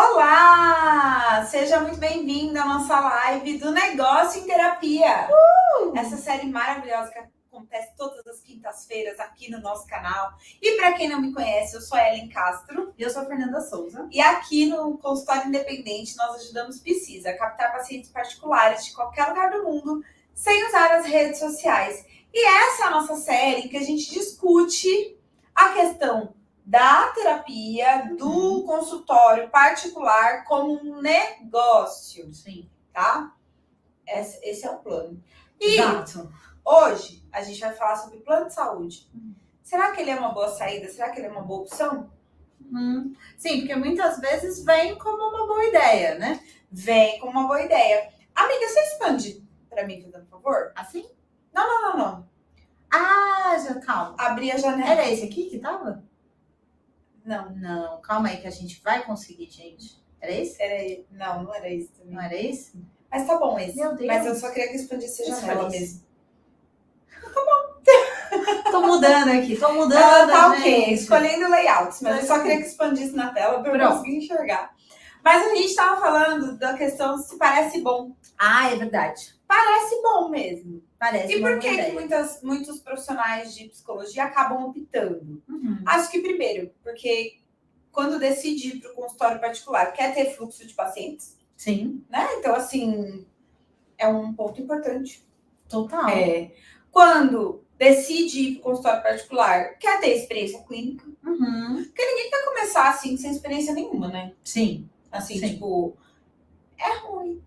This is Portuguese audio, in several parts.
Olá! Seja muito bem-vindo à nossa live do Negócio em Terapia. Essa série maravilhosa que acontece todas as quintas-feiras aqui no nosso canal. E para quem não me conhece, eu sou a Ellen Castro. E eu sou a Fernanda Souza. E aqui no Consultório Independente nós ajudamos PCs a captar pacientes particulares de qualquer lugar do mundo sem usar as redes sociais. E essa é a nossa série em que a gente discute a questão da terapia, do consultório particular como um negócio. Sim. Tá? Esse é o plano. E Exato. hoje a gente vai falar sobre plano de saúde. Será que ele é uma boa saída? Será que ele é uma boa opção? Sim, porque muitas vezes vem como uma boa ideia, né? Vem como uma boa ideia. Amiga, você expande para mim, por favor? Assim? Não. Ah, já calma. Abri a janela. Era esse aqui que tava? Não. Calma aí que a gente vai conseguir, gente. Era esse? Não era esse também. Não era esse? Mas tá bom esse. Meu Deus. Mas eu só queria que expandisse a janela mesmo. Tô mudando aqui, Tá ok, gente. escolhendo layouts, mas eu só queria que expandisse na tela para eu conseguir enxergar. Mas a gente tava falando da questão se parece bom. Ah, é verdade. Parece bom mesmo. Parece E uma por boa que ideia. muitos profissionais de psicologia acabam optando? Uhum. Acho que primeiro, porque quando decide ir para o consultório particular, quer ter fluxo de pacientes, Sim, né? Então, assim, é um ponto importante. total. Quando decide ir para o consultório particular, quer ter experiência clínica. Uhum. Porque ninguém quer começar assim, sem experiência nenhuma, né? Sim. Assim, Sim. tipo, é ruim.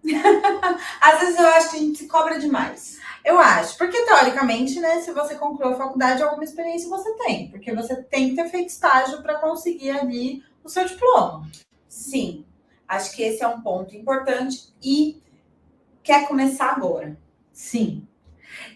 Às vezes eu acho que a gente se cobra demais. Eu acho, porque teoricamente, né, se você concluiu a faculdade, alguma experiência você tem, porque você tem que ter feito estágio para conseguir ali o seu diploma. Sim, acho que esse é um ponto importante e quer começar agora. Sim.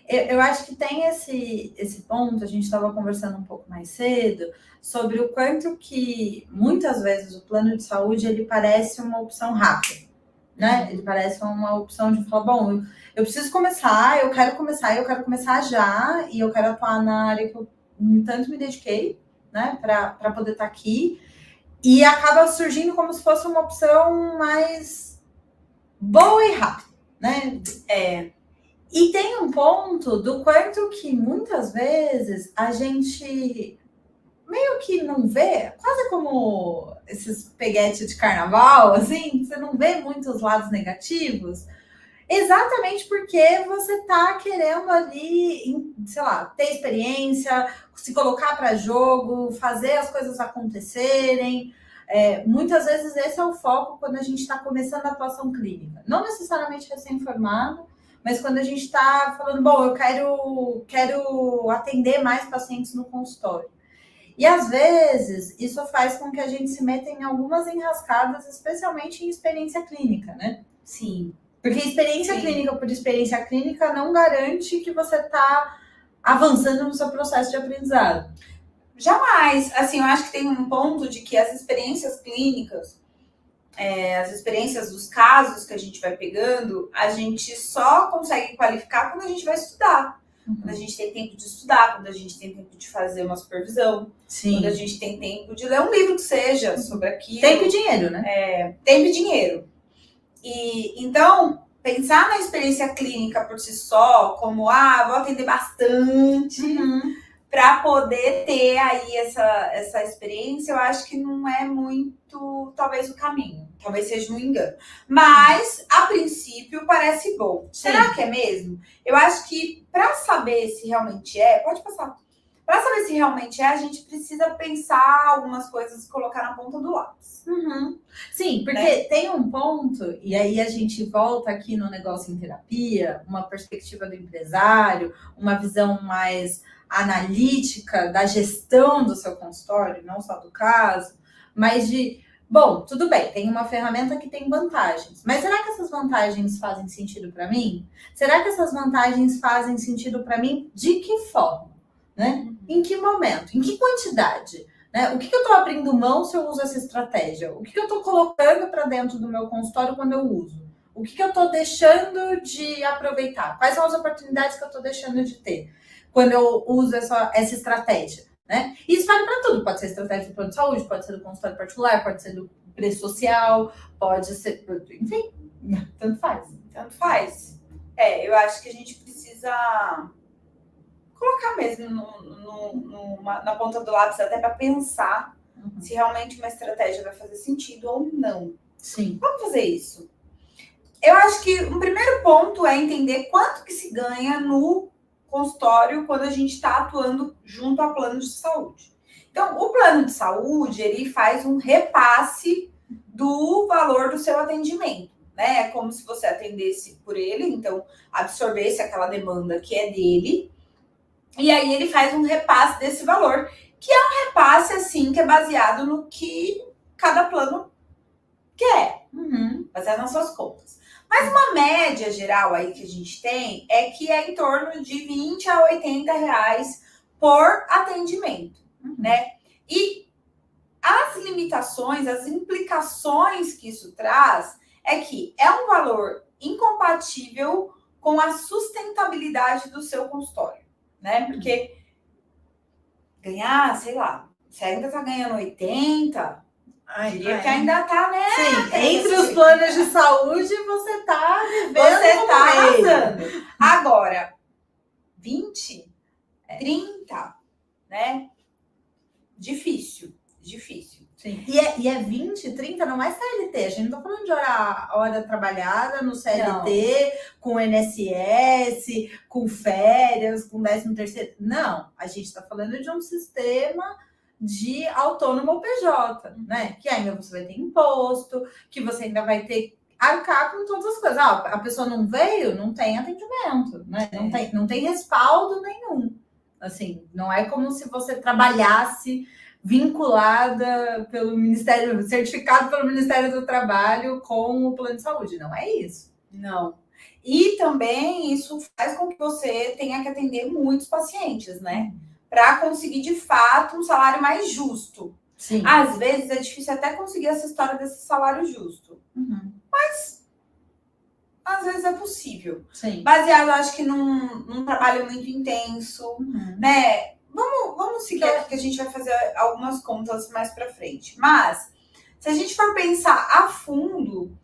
Eu acho que tem esse ponto, a gente estava conversando um pouco mais cedo, sobre o quanto que, muitas vezes, o plano de saúde, ele parece uma opção rápida, né? Ele parece uma opção de falar, bom, eu preciso começar, eu quero começar já, e eu quero atuar na área que eu tanto me dediquei, né, para poder estar aqui, e acaba surgindo como se fosse uma opção mais boa e rápida, né? E tem um ponto do quanto que muitas vezes a gente meio que não vê, quase como esses peguetes de carnaval, assim, você não vê muitos lados negativos, exatamente porque você tá querendo ali, sei lá, ter experiência, se colocar para jogo, fazer as coisas acontecerem. Muitas vezes esse é o foco quando a gente está começando a atuação clínica. Não necessariamente recém-formado, mas quando a gente está falando, bom, eu quero atender mais pacientes no consultório. E às vezes isso faz com que a gente se meta em algumas enrascadas, especialmente em experiência clínica, né? Sim. Porque experiência clínica por experiência clínica não garante que você está avançando no seu processo de aprendizado. Jamais. Assim, eu acho que tem um ponto de que as experiências clínicas, as experiências dos casos que a gente vai pegando, a gente só consegue qualificar quando a gente vai estudar. Quando a gente tem tempo de estudar, quando a gente tem tempo de fazer uma supervisão, quando a gente tem tempo de ler um livro que seja sobre aquilo. Tempo e dinheiro, né? Tempo e dinheiro. E então, pensar na experiência clínica por si só, como, vou atender bastante para poder ter aí essa experiência, eu acho que não é muito, talvez, o caminho. Talvez seja um engano. Mas, a princípio, parece bom. Sim. Será que é mesmo? Eu acho que para saber se realmente pode passar. Para saber se realmente a gente precisa pensar algumas coisas e colocar na ponta do lápis. Sim, porque tem um ponto, e aí a gente volta aqui no negócio em terapia, uma perspectiva do empresário, uma visão mais analítica da gestão do seu consultório, não só do caso, mas de, bom, tudo bem, tem uma ferramenta que tem vantagens, mas será que essas vantagens fazem sentido para mim? Será que essas vantagens fazem sentido para mim de que forma? Né? Em que momento? Em que quantidade? Né? O que eu estou abrindo mão se eu uso essa estratégia? O que eu estou colocando para dentro do meu consultório quando eu uso? O que eu estou deixando de aproveitar? Quais são as oportunidades que eu estou deixando de ter quando eu uso essa estratégia? Né? E isso vale para tudo. Pode ser estratégia do plano de saúde, pode ser do consultório particular, pode ser do preço social, pode ser, enfim, tanto faz. Tanto faz. Eu acho que a gente precisa colocar mesmo na ponta do lápis até para pensar se realmente uma estratégia vai fazer sentido ou não. Sim. Vamos fazer isso. Eu acho que um primeiro ponto é entender quanto que se ganha no consultório quando a gente está atuando junto a plano de saúde. Então, o plano de saúde, ele faz um repasse do valor do seu atendimento, né? É como se você atendesse por ele, então absorvesse aquela demanda que é dele, e aí ele faz um repasse desse valor, que é um repasse, assim, que é baseado no que cada plano quer, baseado nas suas contas. Mas uma média geral aí que a gente tem é que é em torno de 20 a 80 reais por atendimento, né? E as limitações, as implicações que isso traz é que é um valor incompatível com a sustentabilidade do seu consultório, né? Porque ganhar, sei lá, você ainda tá ganhando 80, diria que ainda tá, né? Sim, entre os planos de saúde, você tá vivendo. Você tá arrasando. Agora, 20, 30, né? Difícil. Sim. E é 20, 30, não é CLT. A gente não tá falando de hora trabalhada no CLT, não. Com INSS, com férias, com 13º. Não, a gente tá falando de um sistema de autônomo ou PJ, né? Que ainda você vai ter imposto, que você ainda vai ter arcar com todas as coisas. A pessoa não veio, não tem atendimento, né? Não tem respaldo nenhum. Assim, não é como se você trabalhasse vinculada pelo Ministério, certificado pelo Ministério do Trabalho com o plano de saúde. Não é isso. Não. E também isso faz com que você tenha que atender muitos pacientes, né? Para conseguir, de fato, um salário mais justo. Sim. Às vezes é difícil até conseguir essa história desse salário justo. Mas às vezes é possível. Sim. Baseado, acho que num trabalho muito intenso, né? Vamos seguir aqui que a gente vai fazer algumas contas mais para frente. Mas, se a gente for pensar a fundo,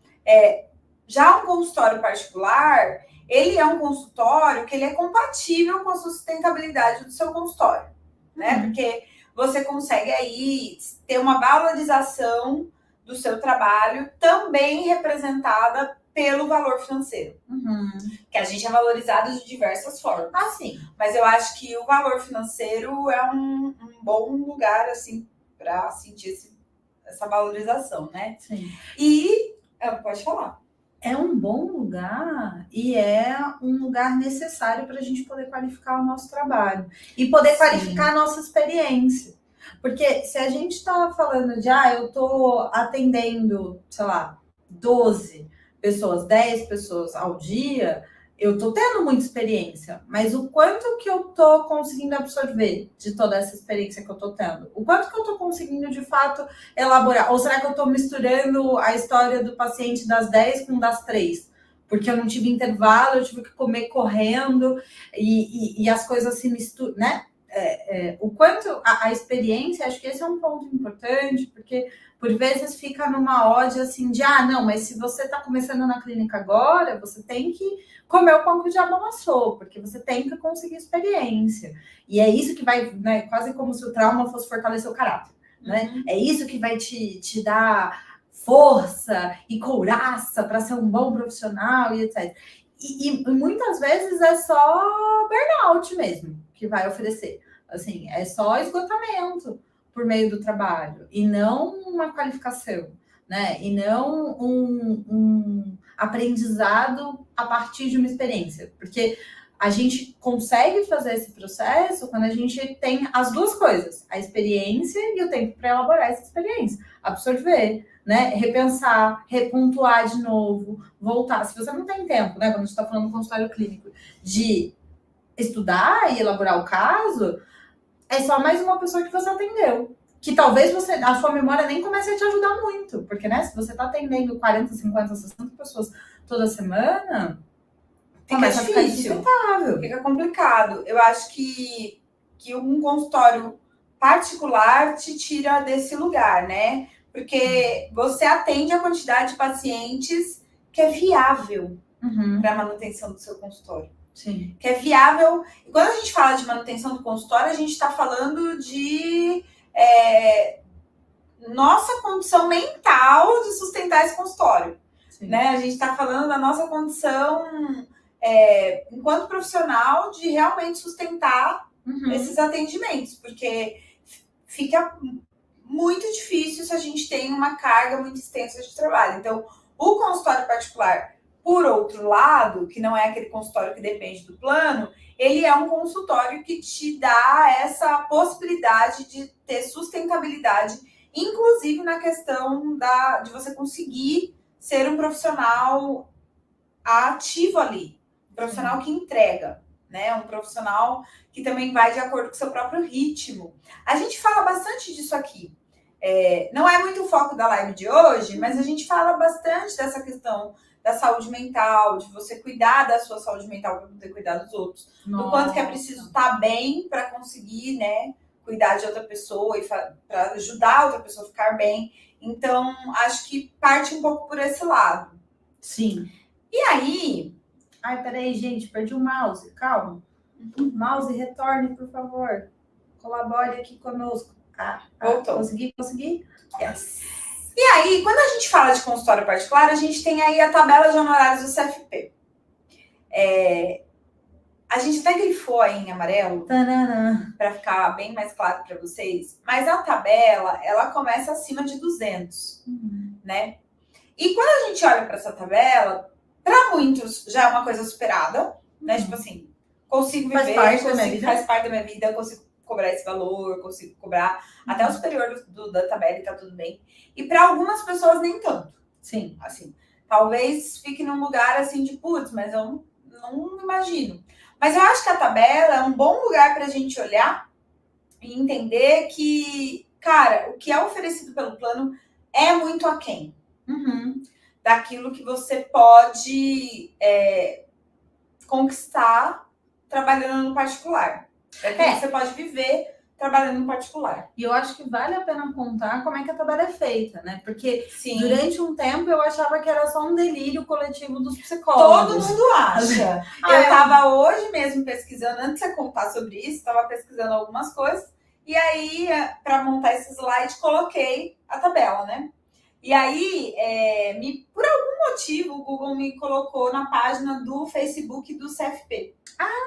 já um consultório particular, ele é um consultório que ele é compatível com a sustentabilidade do seu consultório, né? Porque você consegue aí ter uma valorização do seu trabalho também representada pelo valor financeiro. Que a gente é valorizado de diversas formas. Sim. Mas eu acho que o valor financeiro é um bom lugar, assim, para sentir essa valorização, né? Sim. E, pode falar. É um bom lugar e é um lugar necessário para a gente poder qualificar o nosso trabalho e poder qualificar a nossa experiência. Porque se a gente está falando de, eu estou atendendo, sei lá, 12 pessoas, 10 pessoas ao dia, eu tô tendo muita experiência, mas o quanto que eu tô conseguindo absorver de toda essa experiência que eu tô tendo? O quanto que eu tô conseguindo, de fato, elaborar? Ou será que eu tô misturando a história do paciente das 10 com das 3? Porque eu não tive intervalo, eu tive que comer correndo e as coisas se misturam, né? O quanto a experiência, acho que esse é um ponto importante, porque por vezes fica numa ódio assim de, não, mas se você está começando na clínica agora, você tem que comer o pão que o diabo amassou, porque você tem que conseguir experiência. E é isso que vai, né, quase como se o trauma fosse fortalecer o caráter, né? É isso que vai te dar força e couraça para ser um bom profissional e etc. E muitas vezes é só burnout mesmo que vai oferecer. Assim, é só esgotamento por meio do trabalho e não uma qualificação, né? E não um aprendizado a partir de uma experiência. Porque a gente consegue fazer esse processo quando a gente tem as duas coisas, a experiência e o tempo para elaborar essa experiência, absorver, né? Repensar, repontuar de novo, voltar. Se você não tem tempo, né? Quando a gente está falando do consultório clínico, de estudar e elaborar o caso, é só mais uma pessoa que você atendeu. Que talvez a sua memória nem comece a te ajudar muito. Porque, né, se você está atendendo 40, 50, 60 pessoas toda semana, fica difícil. Fica complicado. Eu acho que um consultório particular te tira desse lugar, né? Porque você atende a quantidade de pacientes que é viável para a manutenção do seu consultório. Sim. Que é viável. E quando a gente fala de manutenção do consultório, a gente está falando de nossa condição mental de sustentar esse consultório. Né? A gente está falando da nossa condição enquanto profissional de realmente sustentar esses atendimentos, porque fica muito difícil se a gente tem uma carga muito extensa de trabalho. Então, o consultório particular, por outro lado, que não é aquele consultório que depende do plano, ele é um consultório que te dá essa possibilidade de ter sustentabilidade, inclusive na questão de você conseguir ser um profissional ativo ali, um profissional que entrega, né? Um profissional que também vai de acordo com o seu próprio ritmo. A gente fala bastante disso aqui. Não é muito o foco da live de hoje, mas a gente fala bastante dessa questão da saúde mental, de você cuidar da sua saúde mental para poder cuidar dos outros. Do quanto que é preciso estar bem para conseguir, né, cuidar de outra pessoa e para ajudar a outra pessoa a ficar bem. Então, acho que parte um pouco por esse lado. Sim. E aí... Ai, peraí, gente, perdi o mouse. Calma. Mouse, retorne, por favor. Colabore aqui conosco. Voltou. Consegui? Yes. E aí, quando a gente fala de consultório particular, a gente tem aí a tabela de honorários do CFP. A gente até grifou aí em amarelo, para ficar bem mais claro para vocês, mas a tabela, ela começa acima de 200, né? E quando a gente olha para essa tabela, para muitos já é uma coisa superada, né? Tipo assim, consigo viver, faz parte da minha vida, eu consigo cobrar esse valor, consigo cobrar até o superior da tabela e tá tudo bem. E para algumas pessoas nem tanto. Sim. Assim, talvez fique num lugar assim de putz, mas eu não imagino. Mas eu acho que a tabela é um bom lugar para a gente olhar e entender que, cara, o que é oferecido pelo plano é muito aquém daquilo que você pode conquistar trabalhando no particular. Daquilo que você pode viver trabalhando no particular. E eu acho que vale a pena contar como é que a tabela é feita, né? Porque durante um tempo eu achava que era só um delírio coletivo dos psicólogos. Todo mundo acha. Eu estava hoje mesmo pesquisando, antes de você contar sobre isso, estava pesquisando algumas coisas, e aí, para montar esse slide, coloquei a tabela, né? E aí, por algum motivo, o Google me colocou na página do Facebook do CFP.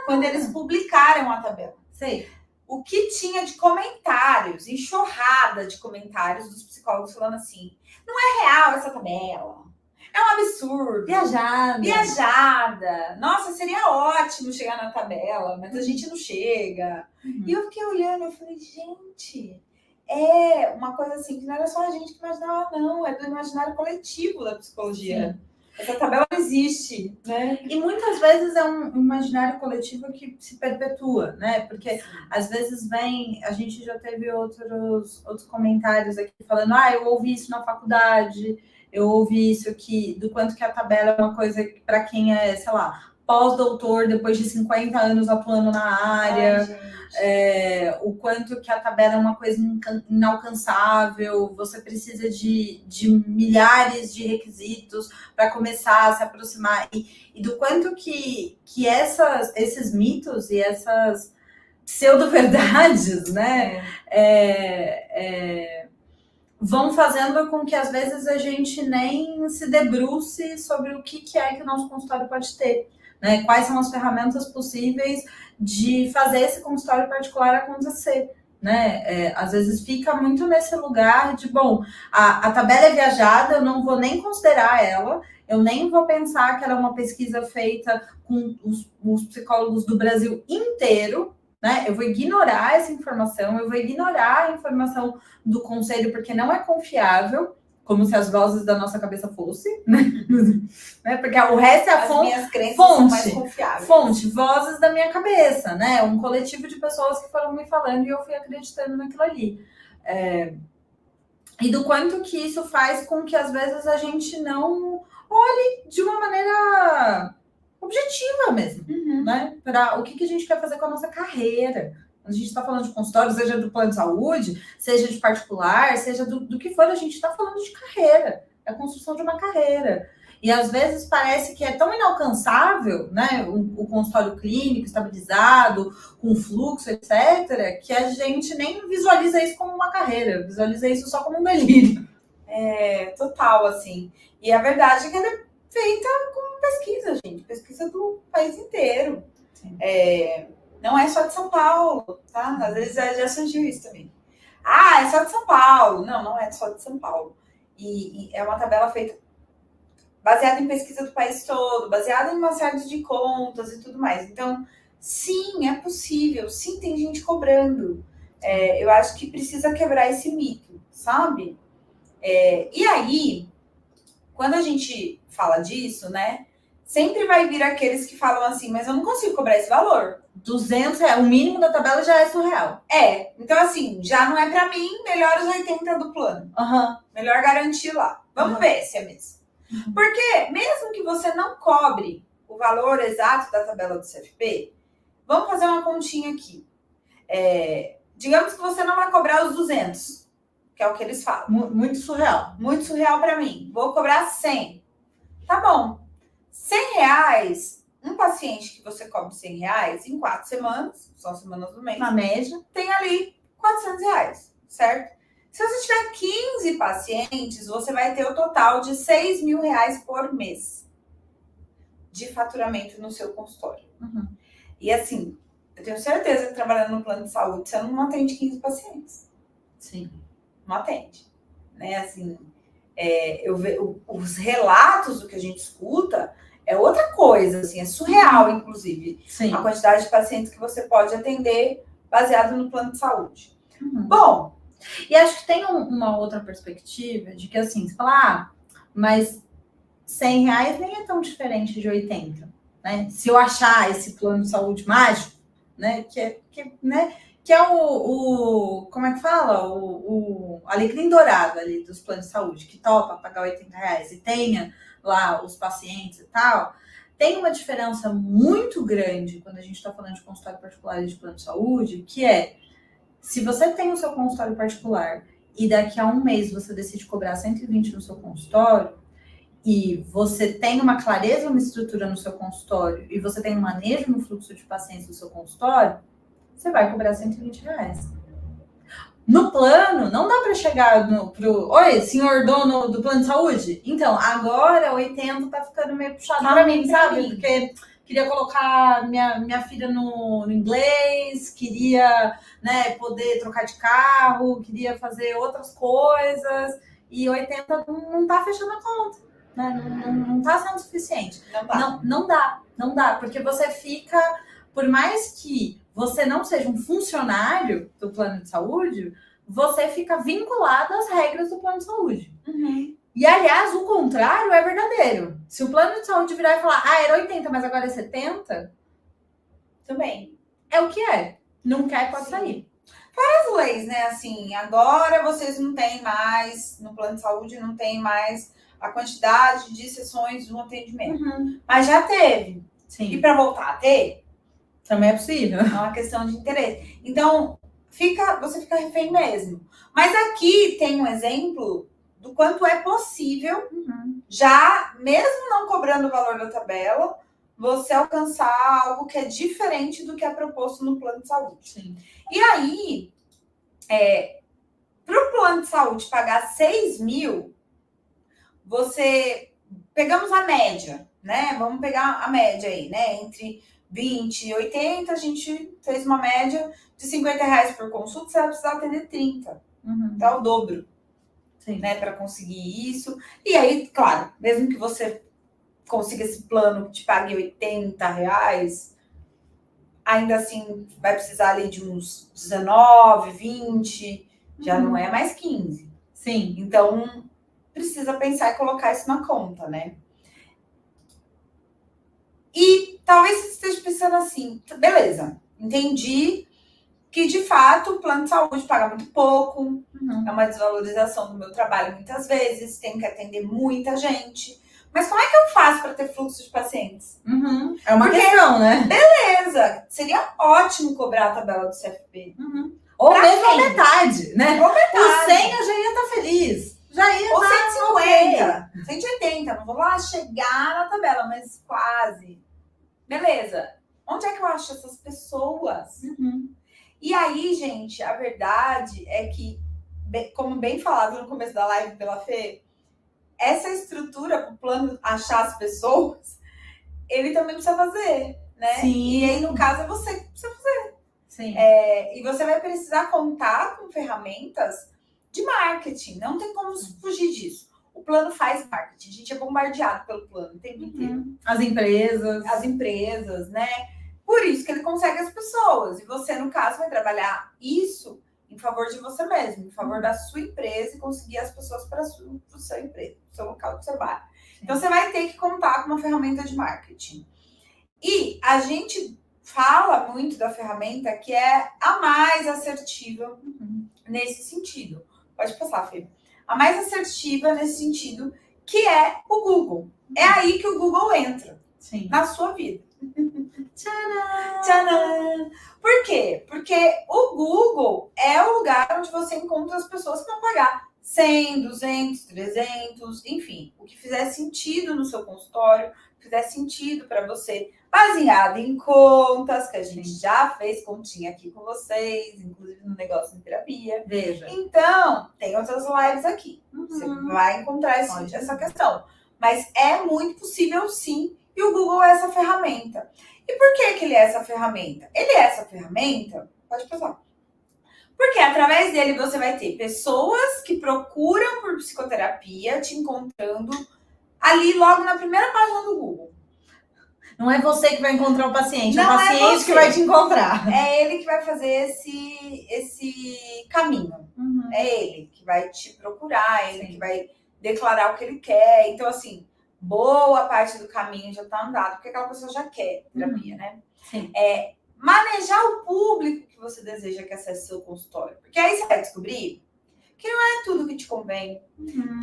Quando eles publicaram a tabela. Sei. O que tinha de comentários, enxurrada de comentários dos psicólogos falando assim, não é real essa tabela, é um absurdo. Viajada. Nossa, seria ótimo chegar na tabela, mas a gente não chega. E eu fiquei olhando, eu falei, gente, é uma coisa assim que não era só a gente que imaginava, não, é do imaginário coletivo da psicologia. Sim. Essa tabela existe, né? E muitas vezes é um imaginário coletivo que se perpetua, né? Porque às vezes a gente já teve outros comentários aqui falando, eu ouvi isso na faculdade, eu ouvi isso aqui, do quanto que a tabela é uma coisa para quem é, sei lá, pós-doutor, depois de 50 anos atuando na área, o quanto que a tabela é uma coisa inalcançável, você precisa de milhares de requisitos para começar a se aproximar, e do quanto que esses mitos e essas pseudo-verdades, né, vão fazendo com que às vezes a gente nem se debruce sobre o que é que o nosso consultório pode ter. Né? Quais são as ferramentas possíveis de fazer esse consultório particular acontecer, né? Às vezes fica muito nesse lugar de, bom, a tabela é viajada, eu não vou nem considerar ela, eu nem vou pensar que ela é uma pesquisa feita com os psicólogos do Brasil inteiro, né? Eu vou ignorar essa informação, eu vou ignorar a informação do conselho, porque não é confiável, como se as vozes da nossa cabeça fossem, né? Porque o resto é a fonte. As minhas crenças são mais confiáveis. Fonte, vozes da minha cabeça, né? Um coletivo de pessoas que foram me falando e eu fui acreditando naquilo ali. E do quanto que isso faz com que, às vezes, a gente não olhe de uma maneira objetiva mesmo, né? Para o que a gente quer fazer com a nossa carreira, Quando a gente está falando de consultório, seja do plano de saúde, seja de particular, seja do que for, a gente está falando de carreira. É a construção de uma carreira. E às vezes parece que é tão inalcançável, né? O consultório clínico estabilizado, com fluxo, etc., que a gente nem visualiza isso como uma carreira, visualiza isso só como um delírio. Total, assim. E a verdade é que ela é feita com pesquisa, gente. Pesquisa do país inteiro. Não é só de São Paulo, tá? Às vezes já surgiu isso também. Ah, é só de São Paulo. Não é só de São Paulo. E é uma tabela feita baseada em pesquisa do país todo, baseada em uma série de contas e tudo mais. Então, sim, é possível. Sim, tem gente cobrando. Eu acho que precisa quebrar esse mito, sabe? E aí, quando a gente fala disso, né? Sempre vai vir aqueles que falam assim, mas eu não consigo cobrar esse valor. 200 reais, o mínimo da tabela já é surreal. Então assim, já não é pra mim, melhor os 80 do plano. Melhor garantir lá. Vamos ver se é mesmo. Porque mesmo que você não cobre o valor exato da tabela do CFP, vamos fazer uma continha aqui. Digamos que você não vai cobrar os 200, que é o que eles falam. Muito surreal. Muito surreal pra mim. Vou cobrar 100. Tá bom. 100 reais, um paciente que você cobre 100 reais em 4 semanas, são semanas do mês, na média, tem ali 400 reais, certo? Se você tiver 15 pacientes, você vai ter o total de 6 mil reais por mês de faturamento no seu consultório. E assim, eu tenho certeza que trabalhando no plano de saúde, você não atende 15 pacientes. Sim. Não atende. Né? Assim, os relatos do que a gente escuta é outra coisa, assim, é surreal, inclusive. Sim. A quantidade de pacientes que você pode atender baseado no plano de saúde. Bom, e acho que tem uma outra perspectiva de que, assim, você fala, mas 100 reais nem é tão diferente de 80, né? Se eu achar esse plano de saúde mágico, né, que é o como é que fala? O alecrim dourado ali dos planos de saúde, que topa pagar 80 reais e tenha lá os pacientes e tal, tem uma diferença muito grande quando a gente está falando de consultório particular e de plano de saúde, que é, se você tem o seu consultório particular e daqui a um mês você decide cobrar 120 no seu consultório, e você tem uma clareza, uma estrutura no seu consultório, e você tem um manejo no fluxo de pacientes do seu consultório, você vai cobrar 120 reais. No plano, não dá para chegar oi, senhor dono do plano de saúde? Então, agora 80 tá ficando meio puxado para mim, sabe? Porque queria colocar minha filha no inglês, queria, né, poder trocar de carro, queria fazer outras coisas, e 80 não tá fechando a conta, né? Não tá sendo suficiente. Não dá, porque você fica, por mais que você não seja um funcionário do plano de saúde, você fica vinculado às regras do plano de saúde. E, aliás, o contrário é verdadeiro. Se o plano de saúde virar e falar, era 80, mas agora é 70, também. É o que é. Não quer, pode sair. Várias leis, né? Assim, agora vocês não têm mais, no plano de saúde, não tem mais a quantidade de sessões de um atendimento. Mas já teve. Sim. E para voltar a ter, também é possível. É uma questão de interesse. Então, você fica refém mesmo. Mas aqui tem um exemplo do quanto é possível, já, mesmo não cobrando o valor da tabela, você alcançar algo que é diferente do que é proposto no plano de saúde. Sim. E aí, para o plano de saúde pagar 6 mil, pegamos a média, né? Vamos pegar a média aí, né? Entre 20 e 80, a gente fez uma média de 50 reais por consulta, você vai precisar atender 30. Dá o dobro. Sim. Né? Para conseguir isso. E aí, claro, mesmo que você consiga esse plano que te pague 80 reais, ainda assim vai precisar ali de uns 19, 20, já não é mais 15. Sim. Então, precisa pensar e colocar isso na conta, né? E talvez você esteja pensando assim, beleza, entendi que de fato o plano de saúde paga muito pouco, é uma desvalorização do meu trabalho muitas vezes, tenho que atender muita gente, Mas como é que eu faço para ter fluxo de pacientes? É uma questão, né? Beleza, seria ótimo cobrar a tabela do CFP. Ou Pra mesmo a quem? metade, né? Ou metade. O 100 eu já ia estar feliz. Já ia Ou estar 150, 180, não vou lá chegar na tabela, mas quase. Beleza. Onde é que eu acho essas pessoas? E aí, gente, a verdade é que, como bem falado no começo da live pela Fê, essa estrutura para o plano achar as pessoas, ele também precisa fazer, né? Sim. E aí, no caso, é você que precisa fazer. Sim. E você vai precisar contar com ferramentas de marketing. Não tem como fugir disso. O plano faz marketing. A gente é bombardeado pelo plano o tempo inteiro. As empresas, né? Por isso que ele consegue as pessoas. E você, no caso, vai trabalhar isso em favor de você mesmo, em favor da sua empresa e conseguir as pessoas para o seu empresa, para o seu local de trabalho. Sim. Então, você vai ter que contar com uma ferramenta de marketing. E a gente fala muito da ferramenta que é a mais assertiva nesse sentido. Pode passar, Fê. A mais assertiva nesse sentido, que é o Google. É aí que o Google entra. Sim. Na sua vida. Tcharam! Tcharam! Por quê? Porque o Google é o lugar onde você encontra as pessoas que vão pagar 100, 200, 300, enfim, o que fizer sentido no seu consultório, fizer sentido para você, baseado em contas, que a gente já fez continha aqui com vocês, inclusive no negócio de terapia. Veja. Então, tem outras lives aqui. Você vai encontrar essa questão. Mas é muito possível, sim, e o Google é essa ferramenta. E por que ele é essa ferramenta? Ele é essa ferramenta, pode passar. Porque através dele você vai ter pessoas que procuram por psicoterapia te encontrando ali logo na primeira página do Google. Não é você que vai encontrar o paciente, não é o paciente que vai te encontrar. É ele que vai fazer esse caminho. É ele que vai te procurar, é ele que vai declarar o que ele quer. Então, assim, boa parte do caminho já está andado, porque aquela pessoa já quer terapia, né? Sim. Manejar o público que você deseja que acesse o seu consultório. Porque aí você vai descobrir que não é tudo que te convém.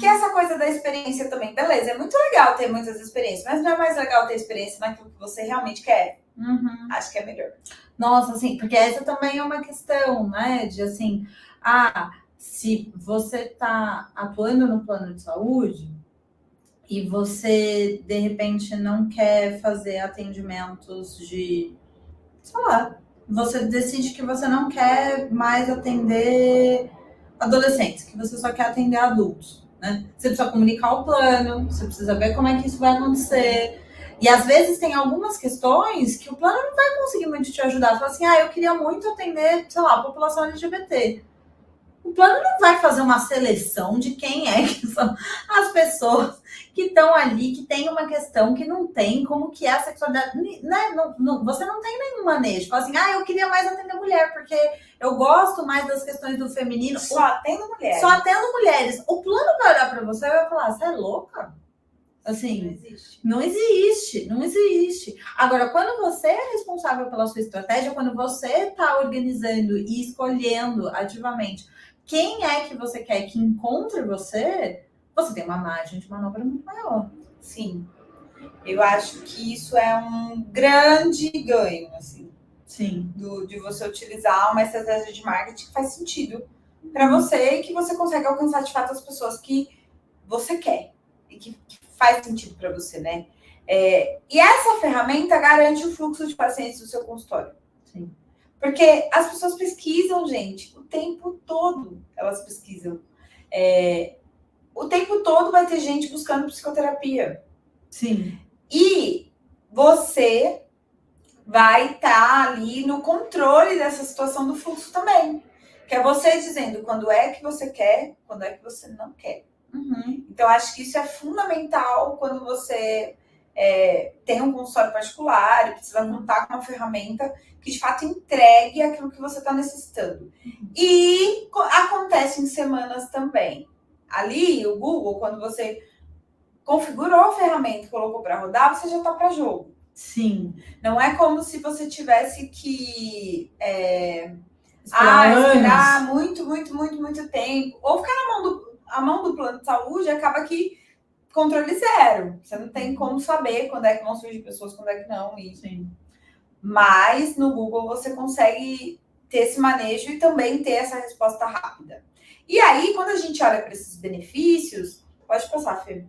Que essa coisa da experiência também, beleza, é muito legal ter muitas experiências, mas não é mais legal ter experiência naquilo que você realmente quer? Acho que é melhor. Nossa, assim, porque essa também é uma questão, né? De assim, se você está atuando no plano de saúde e você, de repente, não quer fazer atendimentos de, sei lá, você decide que você não quer mais atender adolescentes, que você só quer atender adultos, né? Você precisa comunicar o plano, você precisa ver como é que isso vai acontecer. E às vezes tem algumas questões que o plano não vai conseguir muito te ajudar. Fala assim, eu queria muito atender, sei lá, a população LGBT. O plano não vai fazer uma seleção de quem é que são as pessoas que estão ali, que tem uma questão que não tem, como que é a sexualidade, né? Você não tem nenhum manejo. Fala assim, eu queria mais atender mulher, porque eu gosto mais das questões do feminino. Só atendo mulheres. Só atendo mulheres. O plano vai olhar para você e vai falar, você é louca? Assim, não existe. Agora, quando você é responsável pela sua estratégia, quando você está organizando e escolhendo ativamente quem é que você quer que encontre você, você tem uma margem de manobra muito maior. Sim. Eu acho que isso é um grande ganho, assim. Sim. De você utilizar uma estratégia de marketing que faz sentido para você e que você consegue alcançar de fato as pessoas que você quer e que faz sentido para você, né? E essa ferramenta garante o fluxo de pacientes do seu consultório. Sim. Porque as pessoas pesquisam, gente, o tempo todo elas pesquisam. O tempo todo vai ter gente buscando psicoterapia. Sim. E você vai estar ali no controle dessa situação do fluxo também. Que é você dizendo quando é que você quer, quando é que você não quer. Então, acho que isso é fundamental quando você tem um consultório particular e precisa contar com uma ferramenta que, de fato, entregue aquilo que você está necessitando. E acontece em semanas também. Ali, o Google, quando você configurou a ferramenta e colocou para rodar, você já está para jogo. Sim. Não é como se você tivesse que esperar muito tempo. Ou ficar na mão do plano de saúde, acaba que controle zero. Você não tem como saber quando é que vão surgir pessoas, quando é que não. Sim. Mas no Google você consegue ter esse manejo e também ter essa resposta rápida. E aí, quando a gente olha para esses benefícios, pode passar, Fê.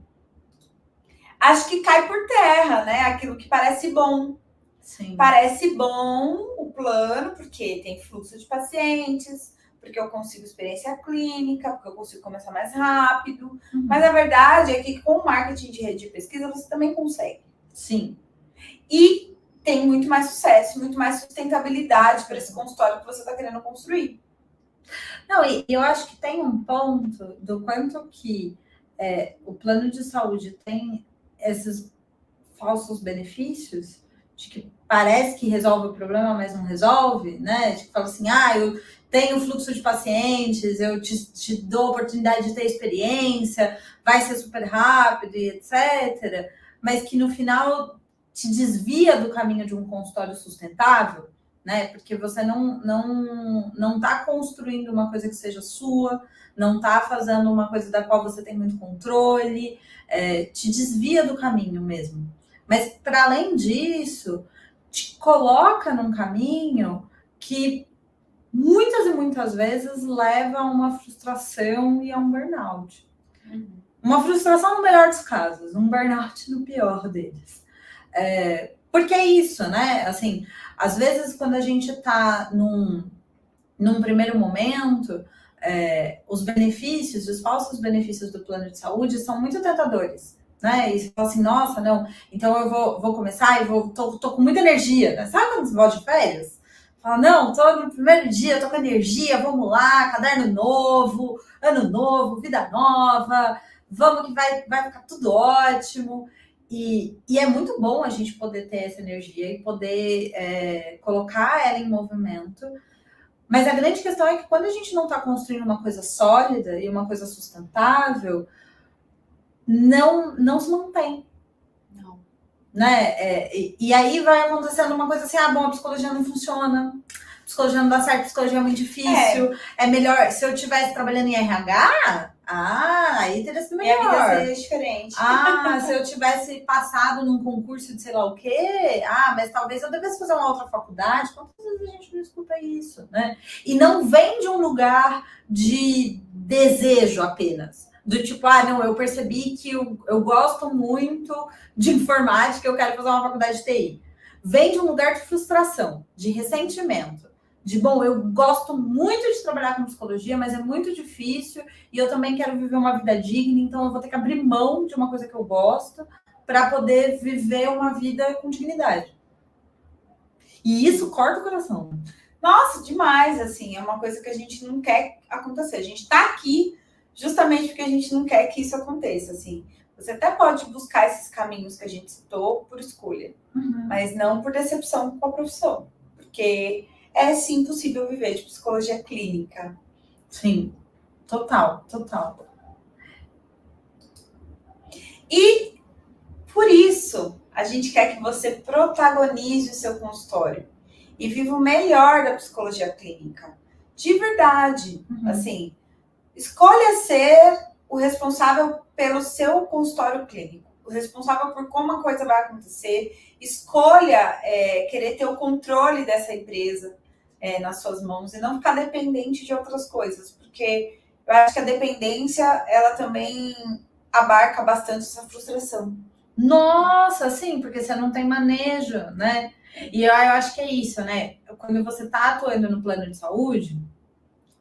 Acho que cai por terra, né? Aquilo que parece bom. Sim. Parece bom o plano, porque tem fluxo de pacientes, porque eu consigo experiência clínica, porque eu consigo começar mais rápido. Mas a verdade é que com o marketing de rede de pesquisa você também consegue. Sim. E tem muito mais sucesso, muito mais sustentabilidade para esse consultório que você está querendo construir. Não, e eu acho que tem um ponto do quanto que o plano de saúde tem esses falsos benefícios, de que parece que resolve o problema, mas não resolve, né? De que fala assim, eu tenho fluxo de pacientes, eu te dou a oportunidade de ter experiência, vai ser super rápido e etc. Mas que no final te desvia do caminho de um consultório sustentável, né? Porque você não está construindo uma coisa que seja sua, não está fazendo uma coisa da qual você tem muito controle, te desvia do caminho mesmo. Mas, para além disso, te coloca num caminho que muitas e muitas vezes leva a uma frustração e a um burnout. Uma frustração no melhor dos casos, um burnout no pior deles. Porque é isso, né? Assim, às vezes, quando a gente está num primeiro momento, os benefícios, os falsos benefícios do plano de saúde são muito tentadores, né? E você fala assim, nossa, não, então eu vou começar e tô com muita energia, né? Sabe quando você volta de férias? Fala, não, tô no primeiro dia, tô com energia, vamos lá, caderno novo, ano novo, vida nova, vamos que vai ficar tudo ótimo. E é muito bom a gente poder ter essa energia e poder colocar ela em movimento. Mas a grande questão é que quando a gente não está construindo uma coisa sólida e uma coisa sustentável, não se mantém. Não. Né? E aí vai acontecendo uma coisa assim, a psicologia não funciona, a psicologia não dá certo, a psicologia é muito difícil, é melhor, se eu estivesse trabalhando em RH, aí teria sido melhor. Minha vida seria diferente. Se eu tivesse passado num concurso de sei lá o quê, mas talvez eu devesse fazer uma outra faculdade. Quantas vezes a gente não escuta isso, né? E não vem de um lugar de desejo apenas. Do tipo, não, eu percebi que eu gosto muito de informática, eu quero fazer uma faculdade de TI. Vem de um lugar de frustração, de ressentimento. De, eu gosto muito de trabalhar com psicologia, mas é muito difícil e eu também quero viver uma vida digna, então eu vou ter que abrir mão de uma coisa que eu gosto para poder viver uma vida com dignidade. E isso corta o coração. Nossa, demais, assim, é uma coisa que a gente não quer acontecer. A gente está aqui justamente porque a gente não quer que isso aconteça, assim. Você até pode buscar esses caminhos que a gente citou por escolha, mas não por decepção com a profissão, porque é sim possível viver de psicologia clínica. Sim, total. E por isso a gente quer que você protagonize o seu consultório e viva o melhor da psicologia clínica. De verdade, assim, escolha ser o responsável pelo seu consultório clínico, o responsável por como a coisa vai acontecer. Escolha querer ter o controle dessa empresa nas suas mãos e não ficar dependente de outras coisas, porque eu acho que a dependência, ela também abarca bastante essa frustração. Nossa, sim, porque você não tem manejo, né? E eu acho que é isso, né? Quando você está atuando no plano de saúde,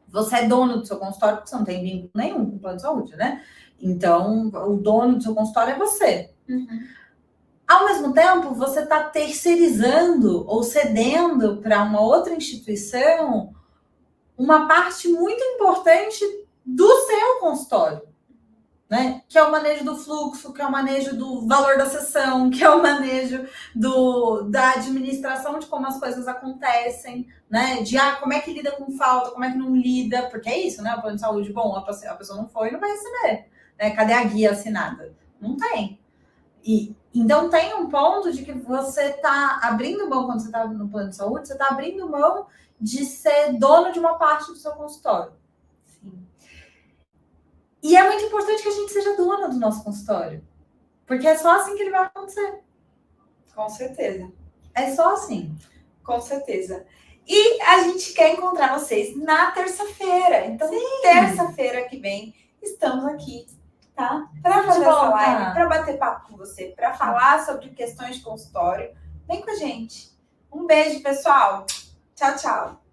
você é dono do seu consultório, porque você não tem vínculo nenhum com o plano de saúde, né? Então, o dono do seu consultório é você. Ao mesmo tempo, você está terceirizando ou cedendo para uma outra instituição uma parte muito importante do seu consultório, né? Que é o manejo do fluxo, que é o manejo do valor da sessão, que é o manejo da administração de como as coisas acontecem, né? De como é que lida com falta, como é que não lida, porque é isso, né? O plano de saúde, a pessoa não foi e não vai receber, né? Cadê a guia assinada? Não tem. E então tem um ponto de que você está abrindo mão, quando você está no plano de saúde, você está abrindo mão de ser dono de uma parte do seu consultório. Sim. E é muito importante que a gente seja dona do nosso consultório. Porque é só assim que ele vai acontecer. Com certeza. É só assim. Com certeza. E a gente quer encontrar vocês na terça-feira. Então, terça-feira que vem, estamos aqui, tá? Para fazer essa live, para bater papo com você, para falar sobre questões de consultório. Vem com a gente. Um beijo, pessoal. Tchau, tchau.